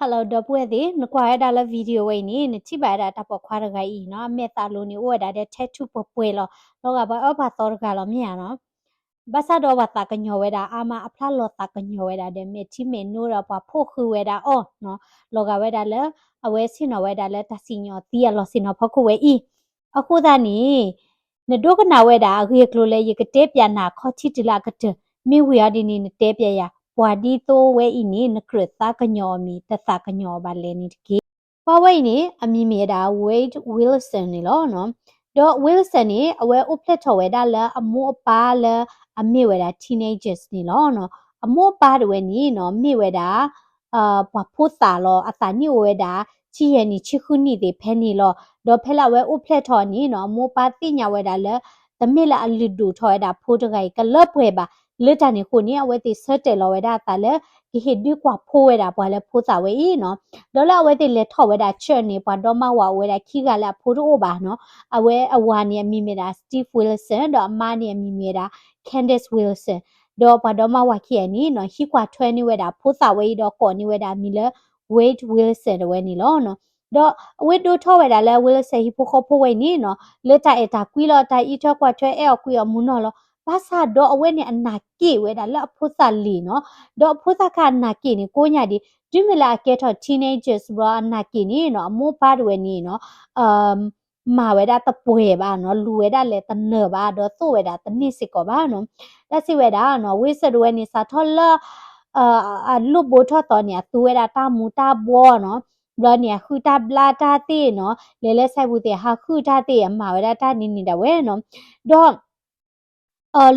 Hello, Dobwethi. Nkwada la video way ni chibada tapo kwaraga I no meta luni oda de tattoo popuelo. Loga ba opa torga lo miano. Basa do wata kanyoweda ama apla lo ta kanyoweda de meti menura pa poku weda o no. Loga weda le awe sino weda le tasinyo tia lo sino poku we I. Akuda ni ne doga na weda agye klole yikete pya na khochi tila kate. Mi wiadi ni ne te pya ya. ပွာဒီတိုဝဲဤနိနကရတာကညောမီတသကညောပါလေနိတကေပွာဝဲနိအမီမေတာ Wade Wilson နီလောနော်ဒေါ် Wilson နိအဝဲဥပလက်ထော်ဝဲဒါလအမောပါလအမေဝဲဒါ teenagers နီလောနော်အမောပါဒဝဲနိနော်မေဝဲဒါပဖိုးစာလောအစာနိဝဲဒါချီယနိချီခုနိတေဖဲနိလောဒေါ်ဖဲလာဝဲဥပလက်ထော်နိနော်မောပါတိညာဝဲဒါလတမေလာအလီဒူထော်ဝဲဒါဖိုးတဂိုင်ကလပ်ဝဲပါလေတန်နေခုနေအဝဲတိဆတ်တယ်လောဝဲဒါတာလေဒီဟစ်ဒီကွာဖိုးဝဲဒါပွာလေဖိုးစာဝဲဤနော်ဒေါ်လာဝဲတိလေထော်ဝဲဒါချက်နေပွာတော့မဝဝဲဒါခီကလာဖိုးတို့ပါနော်အဝဲအဝါနေမိမေဒါ Steve Wilson တော့အမနေမိမေဒါ Candace Wilson တော့ပွာတော့မဝခီယနီနော်ဟီကွာထွဲနေဝဲဒါဖိုးစာဝဲတော့ကော်နေဝဲဒါမီလ Wade Wilson ဝဲနေလောနော်တော့အဝဲတို့ထော်ဝဲဒါလေ Wilson ဟီဖိုးခေါ်ဖိုးဝဲနေနော်လက်တာအတာကွီလောတာဤထော်ကွာထွဲအဲကွီအမူနော်လောဘာသာတော့အဝဲနဲ့အနာကေဝဲဒါလက်အဖို့စာလီနော်တော့အဖို့စာခနာကေနေကိုညာဒီဒီမလာကဲတော့ teenagers ဘာအနာကေနေနော်အမိုးပါတွေနေနော်မာဝဲဒါတပွဲပါနော်လူဝဲဒါလေတနဘာတော့သို့ဝဲဒါတနစ်စစ်ကောပါနော်လက်စီဝဲဒါနော်ဝိစဒဝဲနေစာထော်လာလူဘိုထော်တော်နေသူဝဲဒါတာမူတာဘောနော်ဘလเนี่ยคือตาบลาตาเต้เนาะเลใส่บุเตหาคือตาเต้มาเวลาตานิดๆดะเว้เนาะတော့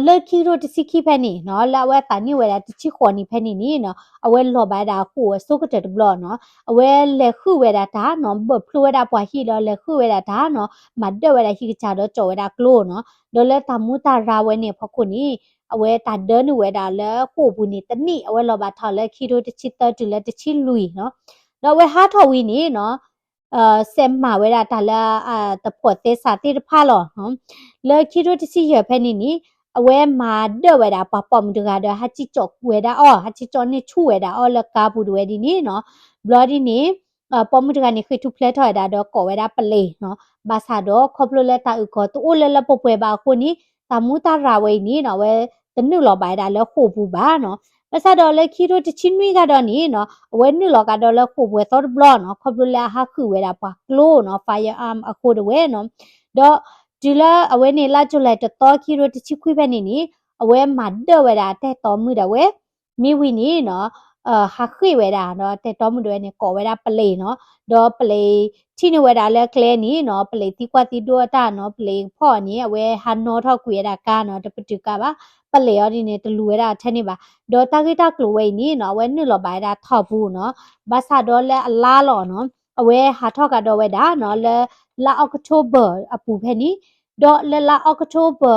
လက်ခီရိုတစီခိဖဲနီနော်လာဝဲတာနိဝဲတာတချီခေါ်နိဖဲနီနီနော်အဝဲလော်ပါတာခုစုကတဲ့ဘလော့နော်အဝဲလက်ခုဝဲတာဒါနော်ဘဖလိုဝဲတာပွားဟီလောလက်ခုဝဲတာဒါနော်မတ်တဲ့ဝဲတာဟီချာတော့ကြော်ဝဲတာကလိုနော်ဒေါ်လက်တမူတာရာဝဲနေဖခုနီအဝဲတာဒန်ဝဲတာလဲခုဘူးနီတနိအဝဲလော်ပါထော်လက်ခီရိုတချီတတူလက်တချီလူနော်တော့ဝဲဟာထော်ဝီနီနော်เซมมาเวลาตาละตะปวดเตสาติพาหรอฮะเลยคิดว่าที่สิเหยแพนี่นี่အဝဲမာဒဝဲတာပပမတကဒဟာချီချော့ဝဲတာအော်ဟာချီချော့နေချူဝဲတာအော်လကာဘူးဝဲဒီနီနော်ဘလော်ဒီနီပမတကနေခွေတူဖလက်ထော်တာတော့ကော်ဝဲတာပလေနော်ဘာသာတော့ခေါပလိုလက်တာဥကောတူလဲလပပွဲပါခုနီတမူတာရာဝဲနီနော်ဝဲတနုလောပိုင်တာလဲခို့ဘူးပါနော်ဘာသာတော့လဲခီရိုတချင်းနွေကတော့နီနော်အဝဲနုလောကတော့လဲခို့ပွဲသောဘလော့နော်ခေါပလိုလက်ဟာခုဝဲတာပါကလိုနော် fire arm အခုတဝဲနော်တော့ဒီလာအဝဲနေလာချလိုက်တော့ခီရိုတချီခွေးပဲနေနီအဝဲမတ်တော့ဝဲတာတဲ့တော်မှုတော့ဝဲမိဝီနီနော်ဟာခွေဝဲတာနော်တဲ့တော်မှုတွေနေကော်ဝဲတာပလေနော်တော့ပလေချိနေဝဲတာလဲကလဲနီနော်ပလေတီကွာတီဒိုတာနော်ပလေဖော့နီအဝဲဟာနော်ထောက်ခွေတာကာနော်တပတူကပါပလေရောဒီနေတလူဝဲတာထဲနေပါတော့တာဂီတာကလိုဝဲနီနော်ဝဲနုလောပါတာထောက်ဘူးနော်ဘာသာတော့လဲအလားလောနော်အဝဲဟာထောက်ကတော့ဝဲတာနော်လဲလာအောက်တိုဘာအပူဖဲနီတော့လလာအောက်တိုဘာ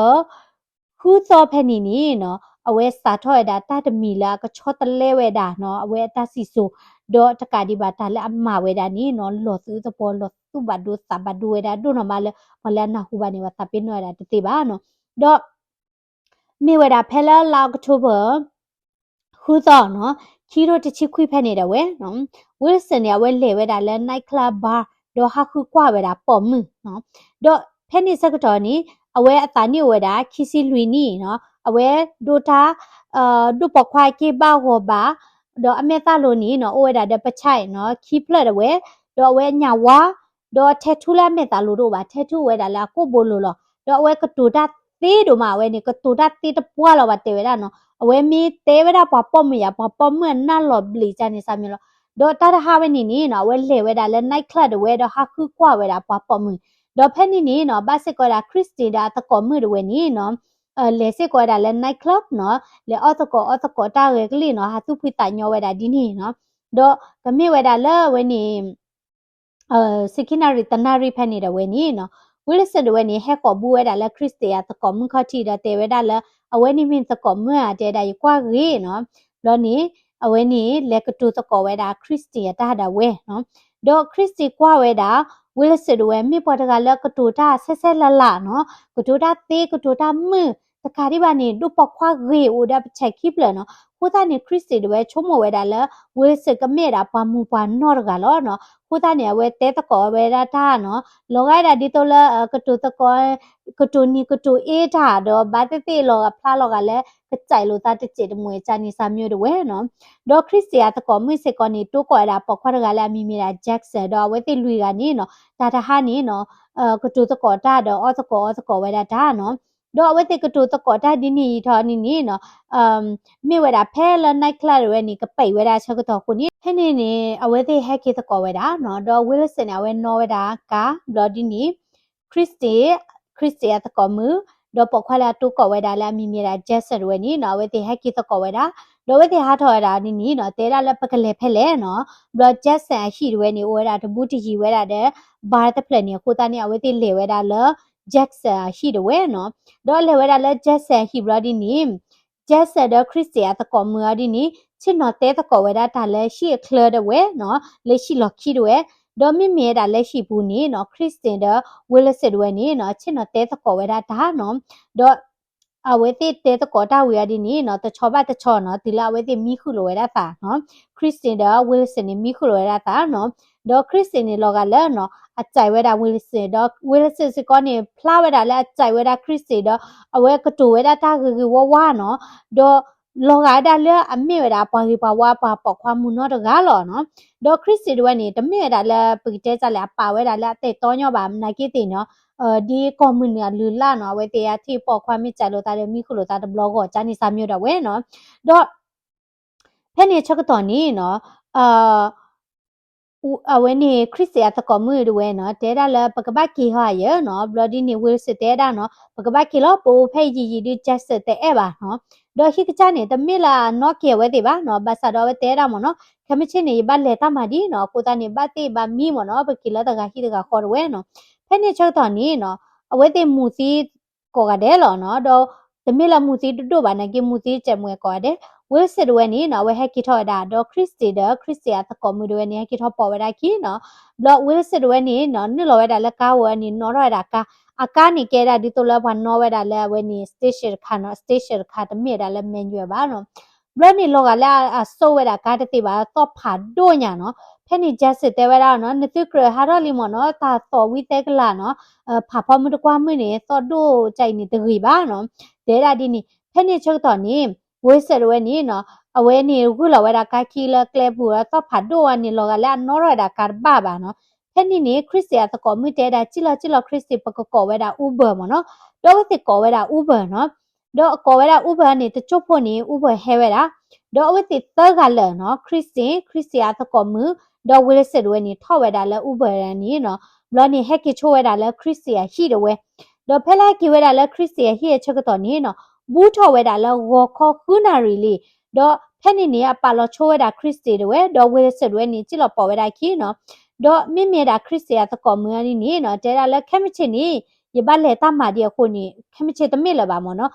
ခုသောဖဲနီနီနော်အဝဲစာထော်ရတာတတမီလာကချောတလဲဝဲတာနော်အဝဲတစီဆိုတော့တကဒီဘာတလဲအမဝဲတာနီနော်လောသူသပေါ်လောသူဘဒုစဘဒုဝဲတာဒုနော်မလဲမလဲနာဟူဘာနေဝတပင်းနော်တာတတိပါနော်တော့မေဝဲတာဖဲလာအောက်တိုဘာခုသောနော်ခီရိုတချီခွိဖဲနေတယ်ဝဲနော်ဝီစန်ရဝဲလေဝဲတာလဲ night club bar တော့ဟာခုကွာဝဲတာပေါ်မှုနော်တော့ဖဲနေစကတော့နီအဝဲအတာနိဝဲတာခီစီလွီနီနော်အဝဲဒိုတာဒုပခွိုင်ကေဘာဟောဘာတော့အမေတာလိုနီနော်အဝဲတာတပချိုင်နော်ခီပလက်ဝဲတော့ဝဲညာဝါတော့ထထူလာမေတာလိုတော့ပါထထူဝဲတာလာကိုဘိုလိုလောတော့အဝဲကတူတာသေးတို့မှာဝဲနေကတူတာသေးတပွားလောပါတေဝဲတာနော်အဝဲမီတေဝဲတာပပမရပပမနာလောဘလီချာနေစာမြေလောတော့တာဟာဝဲနေနီနော်ဝဲလေဝဲတာလဲ night club ဝဲတော့ဟာခုကွာဝဲတာပပမတော့ဖက်နီနီနော်ဘာစစ်ကောတာခရစ်စတီဒါတကောမှုတွေနီနော်လေစစ်ကောတာလဲ night club နော်လေအော်တကောတာရကလီနော်ဟာသူဖိတညောဝဲတာဒီနီနော်တော့ကမေဝဲတာလဲဝဲနီစကိနာရီတနာရီဖက်နေတဲ့ဝဲနီနော်ဝိလစဒဝဲနီဟဲကောဘူးဝဲတာလဲခရစ်စတီယာတကောမှုခတိတဲ့တေဝဲတာလဲအဝဲနီမင်းတကောမှုအတဲတာရကွာကြီးနော်တော့နီအဝဲနီလက်ကတူတကောဝဲတာခရစ်စတီယာတာဒါဝဲနော်တော့ခရစ်စတီကွာဝဲတာဝိလစဒဝဲမိပေါ်တကလကတူတာဆက်ဆက်လလနော်ကတူတာသေးကတူတာမှုတ ตะกาที่บ้านนี่ดูปอกคว้าเกยอูดับเช็คคลิปเลยเนาะคู่ตานี่คริสต์ด้วยชั่วโมงเวลาละเวสก็เมดาปามูปานอร์กาลเนาะคู่ตาเนี่ยเวเตตะกอเวลาท่าเนาะลงไอ้ดาดิโตละกระตูตะกอกระตูนี่กระตูเอท่าดอบาเตเตลอกพลาลอกาเลกระจายโลตาเตเจดมวยจานิสามีด้วยเนาะดอคริสเตียตะกอมือเซกอนี่ตุกอดาปอกคว้ากาลามีมีราแจ็คสันดอเวเตลุยกานี่เนาะตาทหานี่เนาะกระตูตะกอท่าดออตะกอเวลาท่าเนาะดอเวเตกระตูตะกอท่าดินี่ทอนี่เนาะมีเวลาแพ้แล้วไนคลาเวนี่ก็ไปเวลาชักตอคนนี้ให้นี่เอาไว้ที่ให้คิดตะกอเวลาเนาะดอวิลสันเอาไว้นอเวลากาบลอดินี่คริสเตียตะกอมือดอปอกควาลาตุกอเวลาแล้วมีราเจสเวนี่เนาะไว้ที่ให้คิดตะกอเวลาดอไว้ที่หาทอเวลานี่เนาะเตระแล้วปะกะเลเพเลเนาะบลอเจสฮีเวนี่เวลาตบูติฮีเวลาเดบาร์ตะเพลนี่คูตานี่เอาไว้ที่เลเวลาแล้วแจ็คสันฮีเวเนาะดอเลเวลาแล้วแจ็คสันฮีบลอดินี่เจสเดอคริสเตียตะกอมือดินี่ชินอเตตะกอเวดาตาเลชีเคลเดเวเนาะเลชีล็อกคีดเวดอมิเมดาเลชีปูนี่เนาะคริสเตียนเดวิลเซดเวนี่เนาะชินอเตตะกอเวดาตาเนาะดอအဝဲတိတဲတကောတာဝေရဒီနီနော်တချောဘတချောနော်ဒီလာဝဲတိမိခုလိုရတာနော်ခရစ်စတင်ဒါဝီလစင်နီမိခုလိုရတာနော်ဒေါခရစ်စတင်နီလောကလဲနော်အကြိုက်ဝဲတာဝီလစင်ဒေါဝီလစင်စကောနေဖလာဝဲတာလဲအကြိုက်ဝဲတာခရစ်စတင်ဒေါအဝဲကတူဝဲတာတာဂဝဝနော်ဒေါလောကဒါလဲအမေဝဲတာပါရီပါဝါပါပေါခွာမှုနော်တကားလောနော်ဒေါခရစ်စတင်ဝဲနေတမေတာလဲပိတဲကြလဲပါဝဲတာလဲအတဲ့တောညောပါနိုင်ကိတင်နော်ဒီကွန်မြူနီလူလာနော်ဝဲတရားတိပေါ်ခွာမိကြလို့တာမိခုလို့တာဘလော့ကောဂျာနီစာမျိုးတော့ဝဲနော်တော့ဖဲနေချက်တော့နီနော်အဝဲနေခရစ်စယာတကမှုတွေဝဲနော်တဲတာလပကပကီဟာရနော်ဘလော်ဒီနေဝီစတဲတာနော်ပကပကီလောပိုဖဲကြီးဒီချက်စတဲအဲပါနော်တော့ဟိကချနေတမီလာနော်ကေဝဲတိပါနော်ဘာသာတော့ဝဲတဲတာမနော်ခမချင်းနေဘလက်တာမဒီနော်ကိုတာနေဘတိဘမီမနော်ပကီလာတကဟိတကခေါ်ဝဲနော်ဖဲနေချက်တော့နီနော်အဝဲတိမူစီကောကတဲ့လောနော်တော့တမီလာမူစီတို့ဘာနကေမူစီချက်မွဲကောတဲ့ဝဲစစ်ဝဲနီနော်ဝဲဟက်ကီထော်ဒါတော့ခရစ်စယာတကောမှုတွေနေဟက်ကီထော်ပေါ်ဝဲတာခီနော်ဘလော့ဝဲစစ်ဝဲနီနော်နိလောဝဲတာလက်ကားဝဲနီနော်ရတာကအကားနီကဲတာဒီတိုလဘနော်ဝဲတာလဲဝဲနီစတေရှင်ခါနော်စတေရှင်ခါတမေတာလဲမန်ရွယ်ပါနော်ဘလော့နီလောကလာဆိုဝဲတာကားတတိပါတော့ဖာဒိုညာနော်ဖဲနီဂျက်စစ်တဲဝဲတာနော်နတိကရဟာရလီမနော်တာတော်ဝီတဲကလာနော်ဖာဖော်မှုတကွာမွေးနေတော့ဒိုကြိုက်နေတကြီးပါနော်ဒဲတာဒီနီဖဲနီချုပ်တော်နီဝဲဆက်ဝဲနီနော်အဝဲနီခုလောဝဲတာကခီလကလေပူတော့ဖာဒိုဝနီလောကလာနော်ရတာကာဘာပါနော်ဖဲနီနီခရစ်စယာတကောမိတဲတာချီလခရစ်စပကကောဝဲတာဥဘာမနော်တော့ဝဲကောဝဲတာဥဘာနော်တော့ကောဝဲတာဥဘာနေတချို့ဖို့နေဥဘာဟဲဝဲတာတော့ဝဲတိသကလနော်ခရစ်စယာတကောမှုတော့ဝဲဆက်ဝဲနီထောက်ဝဲတာလဲဥဘာရနီနော်ဘလောနီဟက်ကိချိုဝဲတာလဲခရစ်စယာဟီတဝဲတော့ဖဲလိုက်ကိဝဲတာလဲခရစ်စယာဟီရဲ့ချက်ကတော့နီနော်ဘူးထော်ဝဲတာလဲဝါခေါ်ခုနာရီလီတော့ဖဲနေနေကပါလောချိုဝဲတာခရစ်စတီတွေတော့ဝဲဆက်ဝဲနေကြည့်လို့ပေါ်ဝဲတာခီနော်တော့မိမိတာခရစ်စယာတကောမွေးနီနော်တဲတာလဲခဲမချင်နီရပါလေတမဒီခုနီခဲမချင်တမေလပါမနော်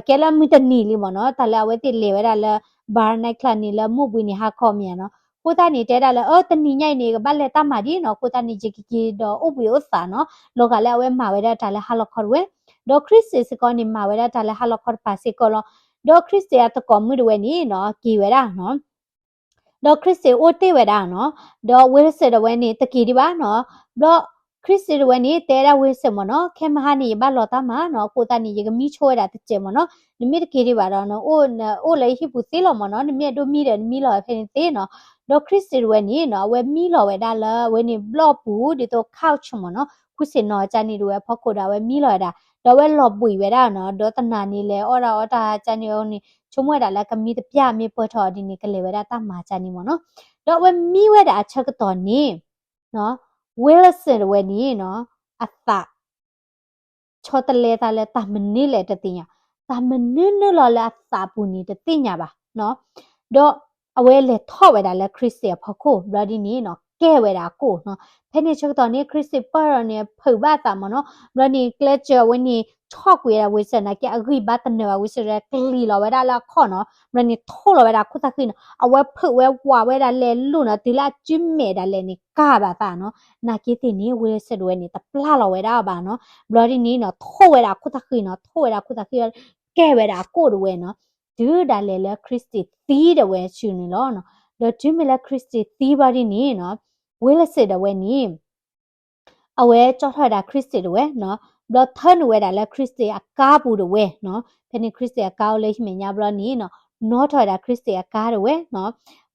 ကဲလာမီတနီလီမနော်တလာဝဲတိလေဝဲတာလဲဘာနိုင်ခလနီလဲမှုပွေးနေဟာခေါ်မြန်နော်ကိုတာနေတဲတာလဲတနီညိုက်နေကဘာလေတမဒီနော်ကိုတာနေဂျီကီတော့ဥပယုစာနော်လောကလဲဝဲမှာဝဲတာလဲဟာလခေါ်ဝဲတော့ခရစ်စကောနေမှာဝဲတာလဲဟာလခေါ်ပါစီကောလောတော့ခရစ်စယာတကောမှုတွေနီနော်ကီဝဲတာနော်တော့ခရစ်စအိုတေဝဲတာနော်တော့ဝဲစတဲ့ဝဲနေတကီဒီပါနော်တော့ခရစ်စဝဲနေတဲရဝဲစမနော်ခဲမဟာနေဘာလောတာမနော်ကိုတာနေရကမီချိုးရတာတကျမနော်နိမိတကီဒီပါတော့နော်အိုလေဟိပူသေးလောမနော်နိမိတို့မီတယ်မီလောဖင်းသေးနော်တော့ခရစ်စဝဲနေနော်ဝဲမီလောဝဲတာလာဝဲနေဘလော့ပူဒီတော့ခောက်ချမနော်ခုစင်နော်ချာနေတို့ဖောက်ခိုတာဝဲမီလောတာတော့ဝဲလော့ပွေဝဲတာနော်ဒေါတနာနေလေအော်တာချာနေအောင်နေချုံဝဲတာလက်ကမီတပြမေပေါ်ထော်ဒီနေကလေးဝဲတာတမာချာနေမနော်တော့ဝဲမီဝဲတာအချက်ကတော့နေနော်ဝဲလစင်ဝဲနေနော်အသချောတလေတာလေတမနစ်လေတတင်ညာတမနစ်နလောလာစာပူနေတတင်ညာပါနော်တော့အဝဲလေထော့ဝဲတာလေခရစ်စတဖခိုဘလာဒီနေနော်ကဲဝဲတာကိုနော်ဖဲနေချက်တော့နေခရစ်စပါရနေဖုတ်ပါတာမနော်ဘလာနေကလက်ချဝဲနေချော့ကွေရဝဲစနာကအဂိဘတ်နေဝဲစရကလီလောဝဲတာလာခေါနော်ဘလာနေထိုးလောဝဲတာခုတခိနအဝဲဖုတ်ဝဲဝါဝဲတာလေလူနော်ဒီလာကျွမ်းမဲတာလေနေကပါတာနော်နာကီတင်နေဝဲစဝဲနေတပလာလောဝဲတာပါနော်ဘလာဒီနေနော်ထိုးဝဲတာခုတခိနော်ထိုးဝဲတာခုတခိ แก้เวดาโกดเวเนาะดูดาเลคริสติตีเดเวชูนี่ลอเนาะดอดูเมลคริสติตีบาดีนี่เนาะเวลเสดเวนี่เอาเวจอทอดาคริสติเดเวเนาะบลอเทิร์นเวดาเลคริสติอากาบูเดเวเนาะเพนคริสติอากาเลชเมญาบลอนี่เนาะนอทอดาคริสติอากาเดเวเนาะ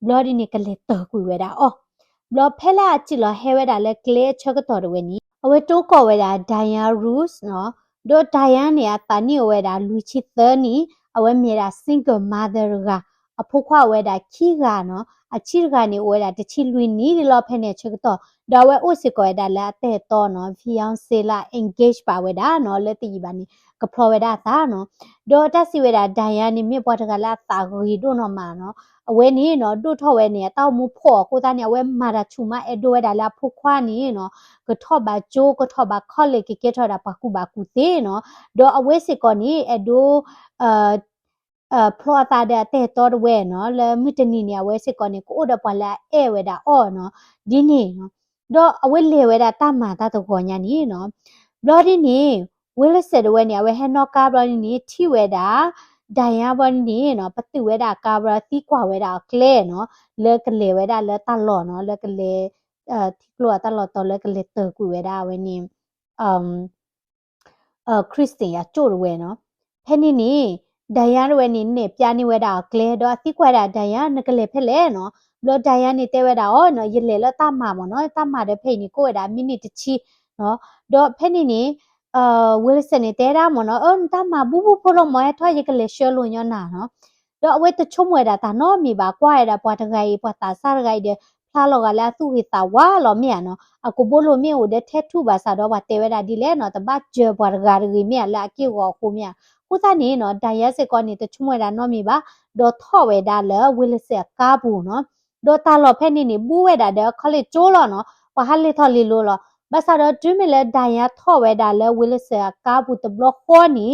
บลอดีนี่กะเลตอกุเวดาอ๋อบลอเพลาจิลอเฮเวดาเลเคลชกตอเดเวนี่เอาเวโตกอเวดาไดอารูสเนาะดอไดอาเนี่ยตานี่เวดาลูชิเตอร์นี่เอาเวเมียดาซิงเกิลมาเดอร์กาอพุควาเวดาคีกาเนาะအချီရကနေဝဲတာတချီလွင်နီဒီလောဖဲနေချက်တော့ဒါဝဲဥစစ်ကောဒါလာတဲ့တော့နော်ဖီယောင်ဆေလာ engage ပါဝဲတာနော်လက်တီပါနေကဖလောဝဲတာသာနော်ဒေါ်တက်စီဝဲတာဒိုင်ယာနေမြပွားတကလာတာဂီတို့နော်မာနော်အဝဲနေနော်တို့ထော့ဝဲနေတောက်မှုဖော့ကိုသားနေဝဲမာတာချူမအဒိုဝဲတာလာဖုခွာနေနော်ကထော့ပါဂျိုးကထော့ပါခေါ်လေကေထော့တာပါကူပါကူသေးနော်ဒေါ်အဝဲစစ်ကောနေအဒိုဖလောတာတဲ့တော်ဝဲနော်လဲမိတနီနေဝဲစစ်ကောနေကိုဒပလာအဲဝဲတာအော်နော်ဒီနေနော်တော့အဝဲလေဝဲတာတမတာတော့ခေါ်ညာနီနော်ဘလော်ဒီနေဝဲလက်ဆက်ဝဲနေဝဲဟန်နော်ကာဘလော်ဒီနေထိဝဲတာဒိုင်ယာဘန်နေနော်ပတိဝဲတာကာဘရာတီကွာဝဲတာကလဲနော်လဲကလေဝဲတာလဲတလော်နော်လဲကလေတီကလောတလော်တော်လဲကလေတကူဝဲတာဝဲနေခရစ်စတန်ရကျို့ဝဲနော်ဖဲနေနေဒိုင်ယာဝဲနေနေပြာနေဝဲတာကလဲတော့အတိကွာတာဒိုင်ယာနကလေဖဲလဲနော်ဘလော့ဒိုင်ယာနေတဲ့ဝဲတာအော်နော်ရလေလတမမနော်တမတဲ့ဖိနေကိုဝဲတာမိနစ်တချီနော်တော့ဖဲနေနေဝီလစနေတဲ့တာမနော်တမဘူးဘူးဖလို့မွဲထွားရကလေရှယ်လို့ညနာနော်တော့အဝဲတချုံဝဲတာဒါနော်မိပါကွာရတာပွားတခိုင်ပွားတာစားတခိုင်တဲ့ဖလာလောကလာသူ့ဟိတာဝါလောမြန်နော်အခုဘလို့မြေဦးတဲ့ထက်ထူပါစားတော့ပါတဲဝဲတာဒီလဲနော်တပတ်ကျပွားတကားရီမြန်လာကေကိုခုမြန်ခုသားနေနော်ဒိုင်ရက်စစ်ကောနေတချုံဝဲတာနော်မိပါတော့ထော့ဝဲတာလဲဝီလစကားဘူးနော်တော့တာလောဖဲနေနေဘူးဝဲတာတဲ့ခလေးကျိုးလောနော်ဝါဟလေးထော်လီလို့လောဘာသာတော့ဒွမီလဲဒိုင်ယာထော့ဝဲတာလဲဝီလစကားဘူးတဘလခေါ်နီ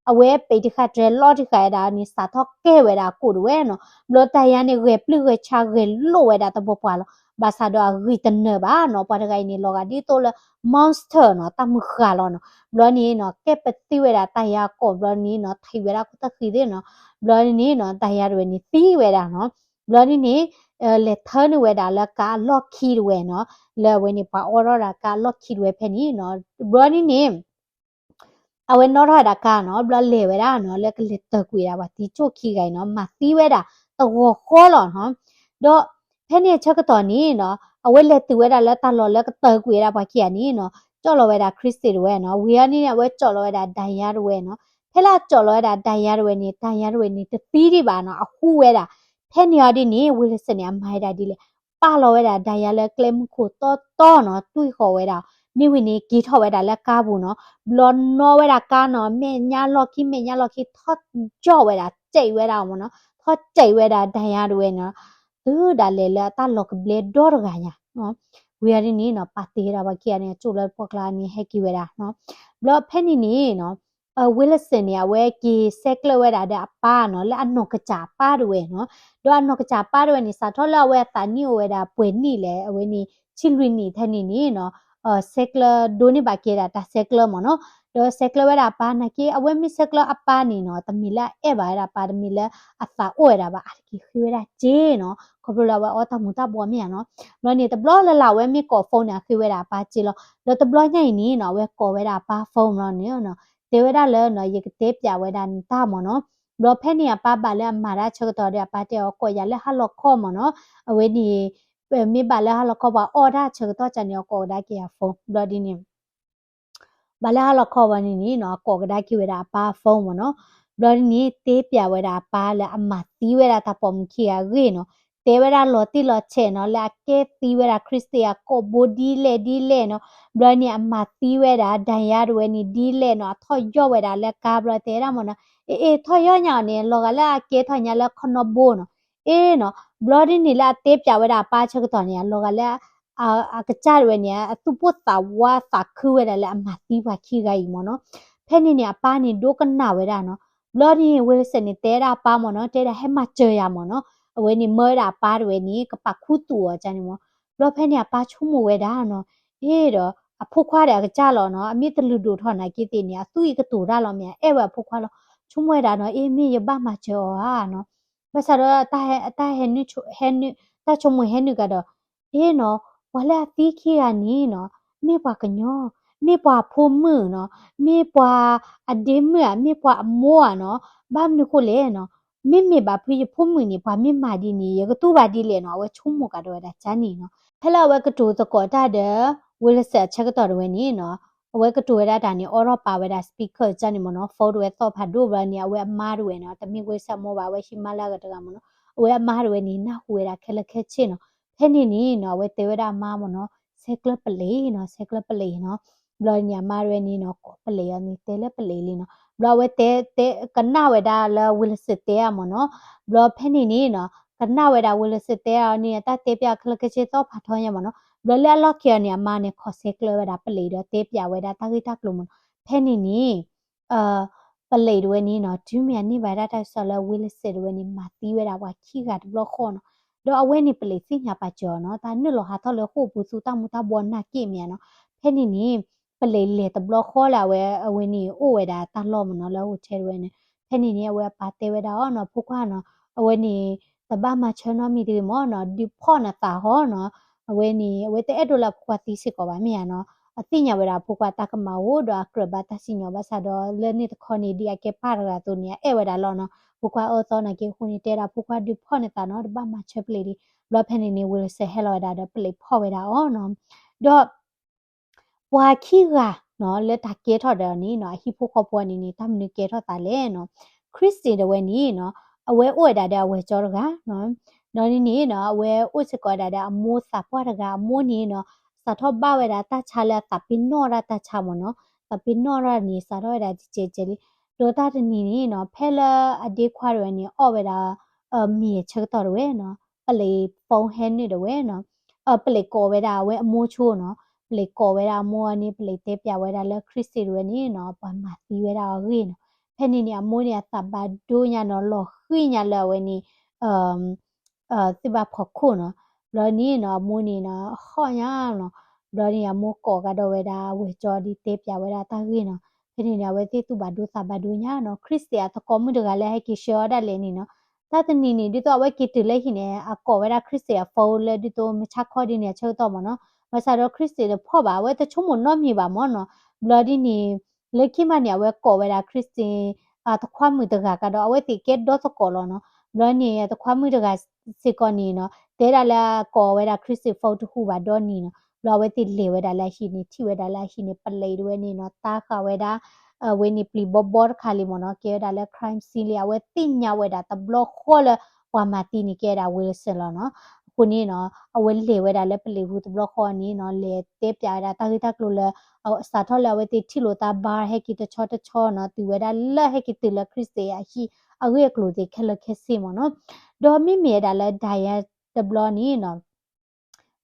အဝဲပေတခါဒရလော့တခါဒါနီစာထော့ကဲဝဲတာကိုဝဲနော်ဘလတိုင်ယာနေရေပလူရေချာရေလို့ဝဲတာတဘပွားလောဘာသာတော့ရီတနဘာနော်ပါတကိုင်းနေလောကဒီတော့လဲ monster နော်တမှုခါလောနော်ဘလနီနော်ကဲပတိဝဲတာတိုင်ယာကိုဘလနီနော်ထိုင်ဝဲတာကိုတခိသေးနော်ဘလနီနော်တိုင်ယာတွေနီသီးဝဲတာနော်ဘလနီလေထန်ဝဲတာလဲကာလော့ခီဝဲနော်လဲဝဲနေပါအော်ရတာကာလော့ခီဝဲဖဲနီနော်ဘလနီအဝဲနော်ရတာကနော်ဘလလေဝဲတာနော်လက်ကလက်တကွေတာပါဒီချို့ခီကိုင်နော်မသီးဝဲတာတော့ခေါ်လောနော်တော့ဖဲနေချက်ကတော့နီနော်အဝဲလက်တူဝဲတာလက်တလော်လက်ကတကွေတာပါခီရနီနော်ကြော်လော်ဝဲတာခရစ်စတီဝဲနော်ဝီရနီနဲ့ဝဲကြော်လော်ဝဲတာဒိုင်ယာဝဲနော်ဖဲလာကြော်လော်ဝဲတာဒိုင်ယာဝဲနီဒိုင်ယာဝဲနီတသီးဒီပါနော်အခုဝဲတာဖဲနေရဒီနီဝီလစနေမိုင်တာဒီလေပါလော်ဝဲတာဒိုင်ယာလက်ကလမ်ကိုတော့နော်တွေးခေါ်ဝဲတာမိဝင်းနေဂီထော်ဝဲတာလက်ကားဘူးနော်ဘလော်နော်ဝဲတာကားနော်မေညာလော်ခီထော့ကြော့ဝဲတာကြိတ်ဝဲတာမနော်ထော့ကြိတ်ဝဲတာဒိုင်ယာတွေနော်သူဒါလေလာတာလော့ကဘလေဒေါ်ကညာနော်ဝီရင်းနေနော်ပါတီရာဘာကီရနေချိုလပေါကလာနေဟက်ကီဝဲတာနော်ဘလော့ဖဲနေနေနော်ဝီလစင်နေဝဲကီဆက်ကလဝဲတာတဲ့အပါနော်လက်အနောက်ကကြပါတွေနော်တော့အနောက်ကကြပါတွေနေစာထော်လာဝဲတာနီဝဲတာပွေနီလေအဝဲနီချီလွီနီထဲနေနေနော်ဆက်ကလဒိုနေပါကေတာဆက်ကလမနော်တော့ဆက်ကလဝဲတာပါနကေအဝဲမီဆက်ကလအပါနေနော်တမီလာအဲပါရပါတမီလာအသာအိုရတာပါအကီခွေးတာဂျေနော်ခဘလာဝအော်တမူတာဘောမြန်နော်မနေတဘလလာဝဲမီကောဖုန်းနာခွေးဝဲတာပါဂျေလောတော့တဘလညိုင်နီနော်ဝဲကောဝဲတာပါဖုန်းနော်နော်တေဝဲတာလဲနော်ရေကတေးပြဝဲတာတာမနော်ဘလဖဲနေပါပါလဲမာရာချက်တော်တဲ့ပါတဲ့ကိုရလဲဟလော့ခေါ်မနော်အဝဲဒီမိပါလဲဟလော့ခေါ်ပါအော်ဒါချက်တော်ချန်ရောကိုဒါကေဖုန်းဘလဒီနေဘာလဲဟလော့ခေါ်ပါနေနော်ကိုကဒါကေဝဲတာပါဖုန်းမနော်ဘလဒီနေတေးပြဝဲတာပါလဲအမတီးဝဲတာတပေါ်မခီရရေနော်တေဝဲတာလော်တီလော်ချေနော်လာကေတီဝဲတာခရစ်စတီယာကိုဘိုဒီလေနော်ဘလနီအမတီဝဲတာဒိုင်ယာတွေနီဒီလေနော်ထော်ရော့ဝဲတာလက်ကားဘလတေရာမနော်အေးထော်ရော့ညာနေလောကလာကေထော်ညာလက်ခနဘိုနော်အေးနော်ဘလဒီနီလာတေးပြဝဲတာပါချက်တော်နေလောကလာကကြရွယ်နေအသူပုတ်တာဝါသာခူဝဲတယ်လေအမတီပါခီဂိုင်မနော်ဖဲနေနေအပါနေဒိုကနာဝဲတာနော်ဘလဒီဝဲစနေတေရာပါမနော်တေရာဟဲမချေရမနော်အဝဲနေမဲတာပါတွေနေကပခုတူအကြနေမလောဖဲနေပါချုံမဝဲတာနော်အေးတော့အဖုတ်ခွားတယ်ကကြလောနော်အမြင့်တလူတို့ထော်နိုင်ကိတိနေသူ့ကတူရလောမြန်အဲ့ဝဲဖုတ်ခွားလော ชุ่มไว้ด่าเนาะมีอย่าบ้ามาเจอเนาะภาษาเราตาเห็นนี่ตาชมวยเห็นนี่ก็ดอเนาะว่าแล้วตีขี้อันนี้เนาะมีปากกันย่อมีปากพูมือเนาะมีปากอดีมือมีปากมัวเนาะบ้ามนี่คนเลยเนาะมีบาพี่พูมือนี่ปามีมาดีนี่ยก็ตู้บาดีเลยเนาะว่าชุ่มกันด้วยด่าจานี่เนาะဟဲ့လာဝဲကတူတကောတာတဲ့ဝိလဆက်ချက်ကတော့ဝဲနေနော်အဝဲကတူရတာနေအော်ရောပါဝဲတာစပီကာကြနေမနော်ဖော်ဝဲတော့ဖတ်တို့ဘနေအဝဲအမားတွေနော်တမီဝဲဆက်မောပါဝဲရှိမလာကတကမနော်အဝဲအမားတွေနေနာဝဲတာခဲလက်ခဲချင်းနော်ဖဲနေနေနော်ဝဲတေဝဲတာမာမနော်ဆက်ကလပလေးနော်ဆက်ကလပလေးနော်ဘလောညာမာရဲနေနော်ပလေးရနေတဲလက်ပလေးလေးနော်ဘလောဝဲတဲကနာဝဲတာလဝိလဆက်တဲရမနော်ဘလောဖဲနေနေနော်ကနာဝဲတာဝလစစ်တဲအောင်နေတာတေးပြခလကချေတော့ဖတ်ထောင်းရမနော်ဘလလက်လောက်ကျနေအမနဲ့ခေါ်စက်ကလဝဲတာပလေတော့တေးပြဝဲတာတခိတကလုံးမဖဲနေနီပလေတွေနီနော်ဒူးမြန်နေပါတာဆလဝလစစ်တွေနီမာတီးဝဲတာဝါခီကဘလခေါနော်တော့အဝဲနေပလေစိညာပါကြောနော်ဒါနစ်လောဟာထော်လခုပူစုတမှုတဘောနာကိမြန်နော်ဖဲနေနီပလေလေတဘလခေါ်လာဝဲအဝဲနီအိုဝဲတာတလောမနော်လောဟိုချဲဝဲနေဖဲနေနီအဝဲပါတေးဝဲတာနော်ဖုခွာနော်အဝဲနီတဘာမချနောမီဒီမောနော်ဒီဖောနတာဟောနော်အဝဲနေအဝဲတဲ့ဒိုလာဖွာတီစစ်ကောပါမြန်နော်အသိညာဝဲတာဖွာတာကမဝဒကရဘတာစီညောဘာသာတော့လဲနေတခေါနေဒီအကေပါရတူနီအဲဝဲတာလောနော်ဖွာအောသောနကေခုနေတဲတာဖွာဒီဖောနတာနော်တဘာမချက်ပလီဒီလောဖဲနေနေဝဲဆဲဟဲလောတာတော့ပလီဖောဝဲတာအောနော်တော့ဝါခိကနော်လက်တာကေထော်တယ်နီနော်ဟိဖိုခေါ်ပွားနီနီတမနီကေထော်တာလဲနော်ခရစ်စတီတဝဲနီနော်အဝဲအိုဒါတဲ့အဝဲကြောရကနော်နော်နီနော်အဝဲအိုစကောဒါတဲ့အမိုးစာပွားရကအမိုးနီနော်စာထောဘဝဲဒါတချလာတပင်းနောရတချမနော်တပင်းနောရနီစာရောဒါချေချေလီဒေါတာတနီနော်ဖဲလာအဒီခွာရနီအော်ဝဲဒါမီချက်တော်ဝဲနော်ပလေဖုန်းဟဲနေတော့ဝဲနော်ပလေကောဝဲဒါဝဲအမိုးချိုးနော်ပလေကောဝဲဒါမိုးအနီပလေတဲပြဝဲဒါလက်ခရစ်စီဝဲနီနော်ပမာတီဝဲဒါရင်းဖဲနေနီအမိုးနီသဘဒိုညာနော်လောခွိညာလဝဲနီတိဘဖခုနော်လောနီနော်မိုးနီနော်ခေါညာနော်လောနီအမိုးကောကတော့ဝဲဒါဝဲကြောဒီတဲပြဝဲဒါတာရင်းနော်ဖဲနေနီဝဲတိတူဘဒိုသဘဒိုညာနော်ခရစ်စတီယာတကောမှုတကလည်းဟဲကိရှောဒါလည်းနီနော်တတနီနီဒီတော့ဝဲကစ်တလေဟိနေအကောဝဲဒါခရစ်စတီယာဖိုလေဒီတော့မချခေါ်ဒီနေချေတော့မနော်မဆာတော့ခရစ်စတီဖော့ပါဝဲတချုံမနော်မြည်ပါမောနော်ဘလော်ဒီနီလက်ခိမနီဝဲကောဝဲဒါခရစ်စတီတခွာမှုတကကတော့အဝဲတိကက်တော့တကောလောနော်လောနီတခွာမှုတကစီကောနီနော်တဲဒါလာကောဝဲဒါခရစ်စတီဖော့တခုပါတော့နီနော်လောဝဲတိလေဝဲဒါလာရှိနေထိဝဲဒါလာရှိနေပလေတွေနေနော်တာခဝဲဒါဝဲနီပလီဘောခါလီမနော်ကဲဒါလာ crime scene လျာဝဲတင်ညာဝဲဒါတဘလခေါ်လဝါမာတီနီကဲဒါဝဲဆလောနော်ခုနေနော်အဝဲလေဝဲဒါလဲပလီဘူးတဘလခေါ်နေနော်လေတဲပြာဒါတာဂီတာကလိုလဲစာထော်လဲဝဲတိထီလိုတာဘာဟဲကီတချောတချောနော်တီဝဲဒါလဲဟဲကီတီလခရစ်တေယာဟီအဝဲကလိုတေခလခက်စီမနော်ဒေါ်မီမြေဒါလဲဒိုင်ယာတဘလနီနော်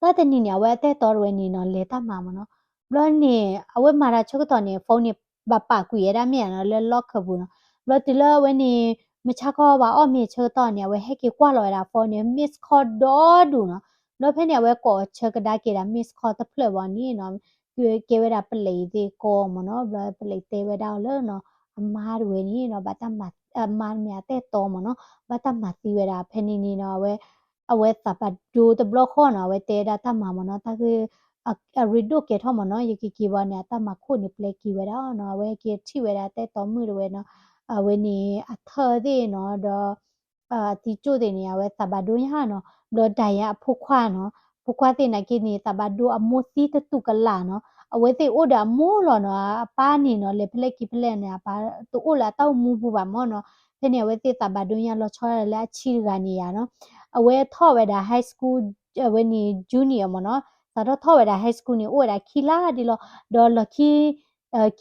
တာတနီညာဝဲတဲ့တော်ဝဲနီနော်လေတာမှာမနော်ဘလနီအဝဲမာရာချုပ်တော်နေဖုန်းနေဘပကွေရမြနော်လဲလော့ခဘူးနော်ဘလတီလဝဲနီမချခေါ်ပါအော်မြေချုပ်တော်နေဝဲဟဲကီကွာလော်ရာဖုန်းနေ miss call တော့ဒူနော်လောဖဲနေဝဲကောချက်ကဒါကေရာ miss call တဖလဝနီနော်ကေဝဲတာပလေဒီကောမနော်ဘလပလေတေဝဲတာလောနော်အမားတွေနီနော်ဘာတမအမားမြတဲ့တော်မနော်ဘာတမတီဝဲတာဖဲနီနီနော်ဝဲအဝဲသပတ်ဒူတဘလခေါ်နော်ဝဲတေဒါတမမနော်တကေရီဒိုကေထောမနော်ယကီကီဝနာတမခုနိပလေကီဝဲတာနော်ဝဲကေထိဝဲတာတဲ့တော်မှုတွေနော်အဝဲနီအထော်တဲ့နော်တော့တီကျိုတဲ့နေရာဝဲသပတ်ဒူညာနော်ဘလဒိုင်ယာဖုခွာနော်ဖုခွာတဲ့နကိနေသပတ်ဒူအမိုစီတတုကလာနော်အဝဲတဲ့အိုဒါမိုးလောနော်အပါနေနော်လေဖလက်ကီဖလက်နေပါတူအိုလာတောက်မူဘူးပါမောနော်ဖဲနေဝဲတဲ့သပတ်ဒူညာလောချောရလဲချီကနေရနော်အဝဲထော့ဝဲဒါ high school ဝဲနီ junior မနော်သာတော့ထော့ဝဲဒါ high school နေအိုဒါခီလာဒီလောဒေါ်လခီ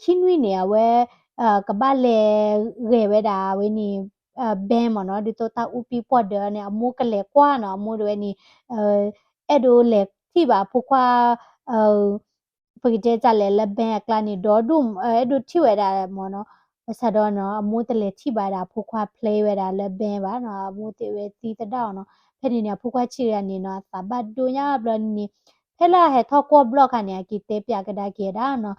ခင်းဝီနေဝဲကဘာလေရေဝဲဒါဝဲနီဘဲမနော်ဒီတော့တာဥပီပေါ်တယ်နဲ့အမိုးကလေးကွာနော်အမိုးတွေနီအဲ့ဒိုလေတိပါဖုခွာပကတဲ့ကြလဲလဘဲကလာနီဒေါ်ဒုအဲ့ဒိုထိဝဲဒါမနော်ဆာတော့နော်အမိုးတလေထိပါတာဖုခွာ play ဝဲတာလဘဲပါနော်အမိုးတေဝဲတီတတော့နော်ဖဲနေနေဖုခွာချီရနေနော်သဘတ်ဒိုညာဘလနီဖဲလာဟဲထော့ကောဘလော့ခါနေကီတေပြကဒါကေဒါနော်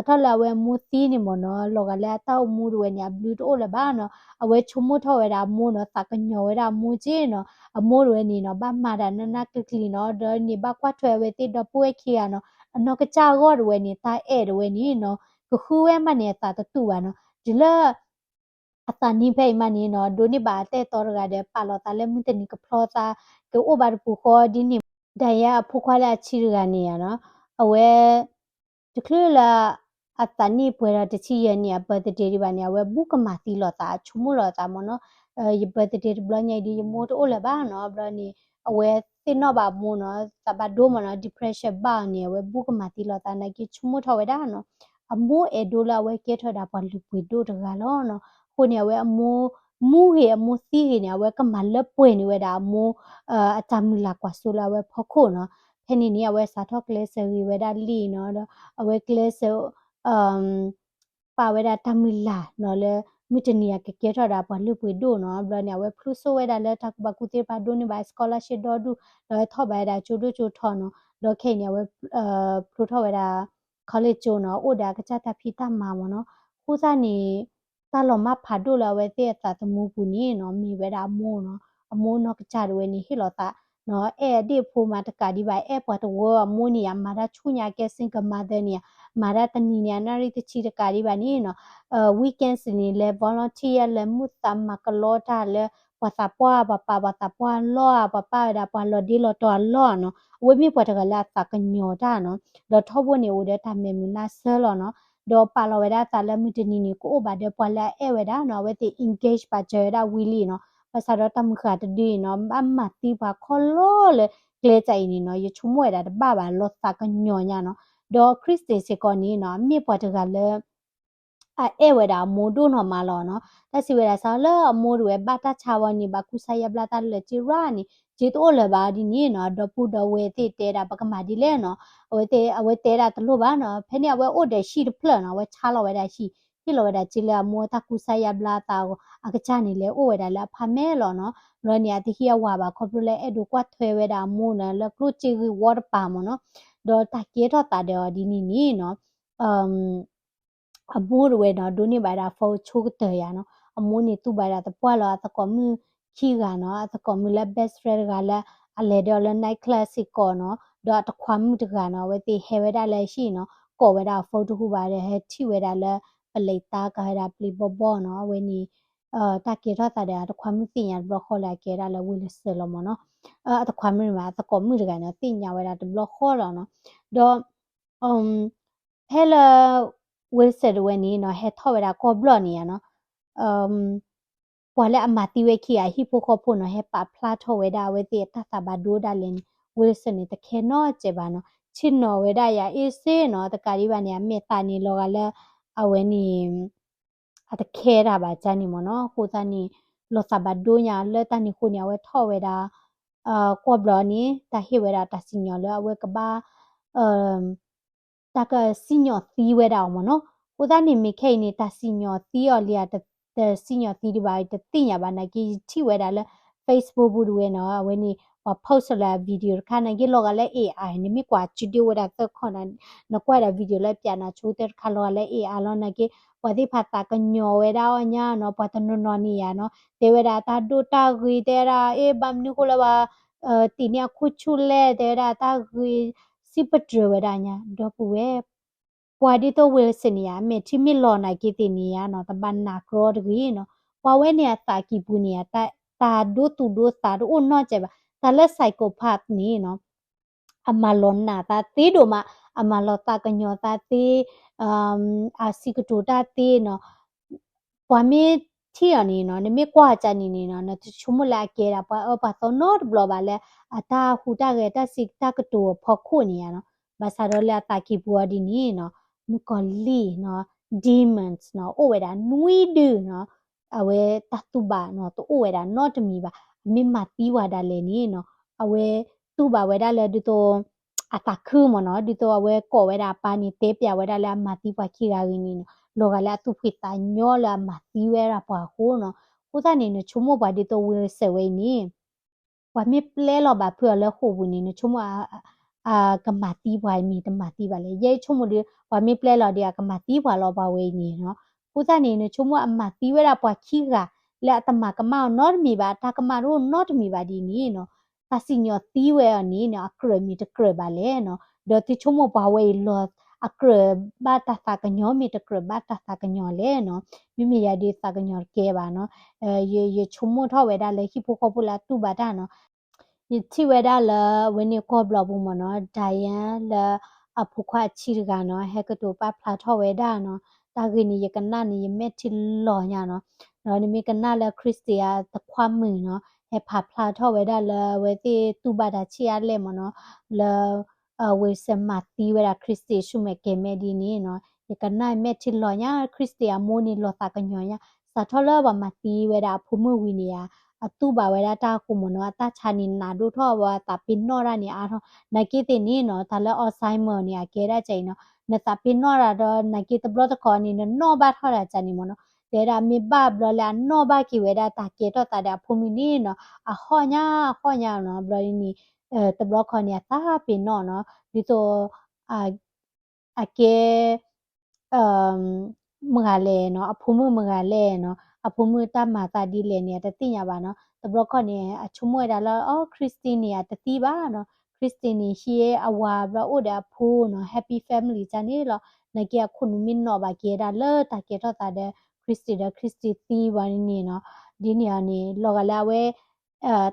ทอลาเวมูตีนี่มเนาะโลกาเลตามูรเวเนี่ยบลูโตละบ้าเนาะเอาไว้ชุมุทอเวดามูเนาะตากะญอเวดามูเจเนาะอมูรเวนี่เนาะบ้ามาดานาคลิเนาะเดนี่บ้าควาทเวเวติดป่วยเคียเนาะอนกะจากอรเวนี่ตาเอรเวนี่เนาะก็คูเวมันเนี่ยตาตะตูวะเนาะดิละအတနိဖိမနီနော်ဒိုနိဘာတဲ့တော်ရတဲ့ပါလောတာလဲမှုတနိကဖလောတာကိုဥဘာပူခေါ်ဒီနိဒယဖုခွာလာချီရကနေရနော်အဝဲတကလအတနိပွေရတချီရနေဘတ်တေဒီဘာနေဝဲဘုကမာတီလောတာချုမှုလောတာမနော်ဘတ်တေဘလညိုဒီမို့တိုလဘာနော်ဘလနီအဝဲတင်တော့ပါမို့နော်တဘဒိုမနော် depression ဘာနေဝဲဘုကမာတီလောတာနကိချုမှုထော်ဝဲတာနော်အမိုးအဒိုလာဝဲကဲထော်တာပါလူပွေဒိုတကလောနော်ကိုနေဝဲအမိုးမူဟေအမိုးစီဟေနေဝဲကမလပွေနေဝဲတာအမိုးအတမလာကွာဆိုလာဝဲဖခုနော်ဖဲနေနေဝဲစာထော့ကလေးဆရီဝဲတာလီနော်အဝဲကလေးဆပါဝဲတာတမလာနော်လေမိတနီယာကကဲထော်တာပါလူပွေဒိုနော်ဘလနေဝဲဖလူဆိုဝဲတာလဲတက်ဘကူတေပါဒိုနေပါစကောလာရှစ်ဒေါ်ဒူထော့ဘဲတာချိုဒိုချိုထော်နော်ဒေါ်ခဲနေဝဲဖလူထော်ဝဲတာခေါလေချိုနော်အိုဒါကချတာဖီတမာမနော်ခုစားနေတာလောမဖာဒိုလာဝဲတဲ့တာတမှုပူနီနော်မိဝဲတာမိုးနော်အမိုးနော်ကချရဝဲနေဟီလောတာနော်အဲ့ဒီဖိုမာတကဒီပါအဲ့ပေါ်တော့ဝမိုးနီယာမာရာချူညာကဲစင်ကမာတဲ့နီယာမာရာတနီနီယာနာရီတချီတကဒီပါနီနော်weekend စနေလဲ volunteer လဲမှုသမကလောတာလဲပတာပွားပပပတာပွားလောပပဒါပွားလောဒီလောတော်လောနော်ဝဲမြေပေါ်တကလာတာကညောတာနော်တော့ထောဖို့နေဦးတဲ့တာမေမနာဆဲလောနော်ဒေါ်ပါလောဝဲတာတာလမှုတနီနီကိုဘာတဲ့ပွာလာအဲဝဲတာနော်ဝဲတိ engage ပါကြရဝီလီနော်ပစာတော့တမခတ်ဒီနော်အမတိပါခေါ်လို့လေကလေတိုင်နီနော်ရချုံမွဲတာဘာဘာလောတာကညောညာနော်ဒေါ်ခရစ်စတင်စကောနီနော်မြေပေါ်တကလည်းအဲဝဲတာမိုးတို့နော်မလောနော်တက်စီဝဲတာဆောလောမိုးတွေဘာတာချဝနီဘာကုဆာယဘလာတာလေချီရာနီဂျီတိုလေဘာဒီနီနော်ဒပူဒဝဲတိတဲတာပကမာဒီလဲနော်အဝဲတဲတာတလို့ပါနော်ဖဲနေဝဲအိုတဲ့ရှိတဖလနော်ဝဲချာလောဝဲတာရှိဒီလောဝဲတာဂျီလာမိုးတာကုဆာယဘလာတာကိုအကချနေလဲအိုဝဲတာလာဖမဲလောနော်လောနီယာတိဟီယဝါဘာခေါပလဲအဲ့ဒိုကွတ်ထွဲဝဲတာမိုးနော်လကလုချီဝါပါမနော်ဒေါ်တာကေတော့တာဒေါ်ဒီနီနီနော်အမိုးတွေနော်ဒိုနေပါတာဖောချိုးတဲ့ရနော်အမိုးနေသူ့ပါတာတပွားလောတကောမှုခီကနော်တကောမှုလက် best friend ကလည်းအလေဒေါ်လ night classic ကောနော်ဒေါ်တခွမ်းမှုတကနော်ဝဲတိဟဲဝဲတာလည်းရှိနော်ကောဝဲတာဖောတခုပါတယ်ဟဲချီဝဲတာလည်းပလိတာကဟဲတာပလီဘောဘောနော်ဝဲနီတာကေရတာတဲ့တခွမ်းမှုတင်ရဘလခေါ်လာကေရလည်းဝီလစလမနော်တခွမ်းမှုမှာတကောမှုတကနော်တင်ညာဝဲတာဘလခေါ်လောနော်ဒေါ်ဟဲလာဝဲစရဝဲနီနော်ဟဲထော်ဝဲတာကောဘလော့နီရနော်ပွာလဲအမတီဝဲခီယာဟီပိုခေါဖို့နော်ဟဲပါဖလာထော်ဝဲတာဝဲတိတသဘာဒိုဒါလင်ဝဲစနေတခဲနော်ကျေပါနော်ချစ်နော်ဝဲဒါယာအေးစေးနော်တကာရီပါနေမေတာနီလောကလည်းအဝဲနီအတခဲတာပါဂျာနီမနော်ဟိုတနီလောသဘာဒိုညာလဲတနီခုညာဝဲထော်ဝဲတာကောဘလော်နီတဟိဝဲတာတစညောလဲဝဲကဘာတကစညောသီးဝဲတာမနော်ဟိုတနီမိခိနေတစညောသီးော်လျာthe senior theory by the thing ya bana ki chi weda le facebook bu du we no we ni post la video khana ki lo ga le ai ni mi kwa chi de weda ta khona no kwa da video le pya na chu te kha lo le ai lo na ki pa di pha ta ka nyo weda nya no pa ta no no ni ya no te weda ta do ta gui te ra bam ni ko la ba ti nya khu chu le te ra ta gui si patro weda nya do pu we ပွာဒီတိုဝဲစနီယာမေတီမီလောနာကီတီနီယာနော်တဘန်နာကရောဒဂီနော်ပွာဝဲနီယာတာကီပူနီယာတာဒိုတူဒိုတာဒိုနော်ကျေပါတာလက်ဆိုင်ကိုဖတ်နီနော်အမလွန်နာတာတေးတို့မှာအမလောတာကညောတာတေးအာစီကတိုတာတေးနော်ပွာမေထီရနီနော်နမေကွာချာနီနီနော်နချုံမလာကေတာပွာအပသောနော်ဘလောပါလေအတာဟူတာကေတာစီတာကတိုဖော်ခုနီယာနော်ဘာသာရလာတာကီပူအဒီနီနော်မူကလီနော် demons နော်အိုဝဲတာနွီဒူနော်အဝဲတတူပါနော်တူအိုဝဲတာ not မီပါမိမတီဝါဒါလေနီနော်အဝဲတူပါဝဲတာလေဒီတော့အတာခုမနော်ဒီတော့အဝဲကောဝဲတာပါနီတေးပြဝဲတာလေမတီပါခီရာရင်းနီနော်လောကလာသူဖိတာညောလာမတီဝဲတာပါဟိုနော်ဟိုသားနေနချုံမပါဒီတော့ဝဲဆဝဲနီဝါမေပလဲလောပါဖွေလဲခုဘူးနီနချုံမ กะมาตีบวายมีตะมาตีบาเลยเย่ชุมดิว่ามีเปลลอเดียกะมาตีบวาลอบาเวนี่เนาะกูตานี่เนี่ยชุมว่าอมาตีเวลาปวาขี้กะและตะมากะมานอดมีบาตากะมารูนอดมีบาดีนี่เนาะตาสิญอตีเวอันนี้เนาะกรมีตะกรบาเลยเนาะเดอติชุมบาเวลอกรบาตาตากะญอมีตะกรบาตาตากะญอเลยเนาะมียาดีตากะญอเกบาเนาะเยชุมทอเวดาเลยขี้พวกพลาตุบาดาเนาะยที่เวดาละเวนี่ก็บลอบุมเนาะไดยันละอภุควาชิรกาเนาะเฮกตัวปาพลาทอเวดาเนาะตากินี่ยกันนานี่ยเมทิลอญาเนาะเนาะนี่มีกันนาละคริสเตียตะความมือเนาะเฮพาพลาทอเวดาละเวติตูบาดาชิอาเลมเนาะละเวสมาตีเวลาคริสเตียชุเมเกเมดีนี่เนาะยกันนาเมทิลอญาคริสเตียโมนี่ลอตากันญอญาสาทอลบามาตีเวดาพุมือวินียtu ba wa ta ku mo no ta chani na do tho wa ta pin no ra ni a tho na ki ti ni no ta la assignment ni a ke ra chai no na ta pin no ra do na ki ta blo ta ko ni no ba tho ra chani mo no de ra mi ba blo la no ba ki we da ta ke to ta da phu mi ni no a ho nya no blo ni ta blo ko ni ta pin no no di to a a ke มกาเลเนาะอภูมิมกาเลเนาะอภูมิตามาตาดีเลเนี่ยตะติญาบาเนาะตะบลก็เนี่ยอชุมวยดาลออคริสติเนียตะติบาเนาะคริสตินีฮีอวาบลาโอดาพูเนาะแฮปปี้แฟมิลี่จานี่ลอนะเกียคุณมินเนาะบาเกดาเลตาเกตอตาเดคริสติเดคริสติตีวานี่เนาะดีเนี่ยนี่ลอกะลาเว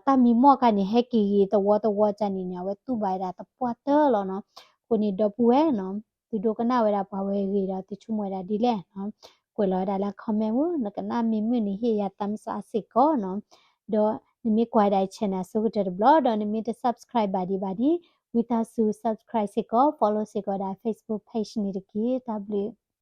ตามีหมอกะนี่เฮกีตะวจานี่เนี่ยเวตุบายดาตะปวเตอร์ลอเนาะคนนี่ดอปูเอเนาะติโดกะนาเวดาปาเวกีดาติชุมวยดาดีแลเนาะ ကွယ်လော်ဒါလာခမဲဝနကနာမီမနီဟေယတမ်စာစစ်ကောနော်ဒေါ်နမီကွာဒိုင်ချန်နယ်ဆုကတဲ့ဘလော့ဒေါ်နမီတ subscribe ဘာဒီဝီတာဆူ subscribe စစ်ကော follow စစ်ကောဒါ Facebook page နေတကီ w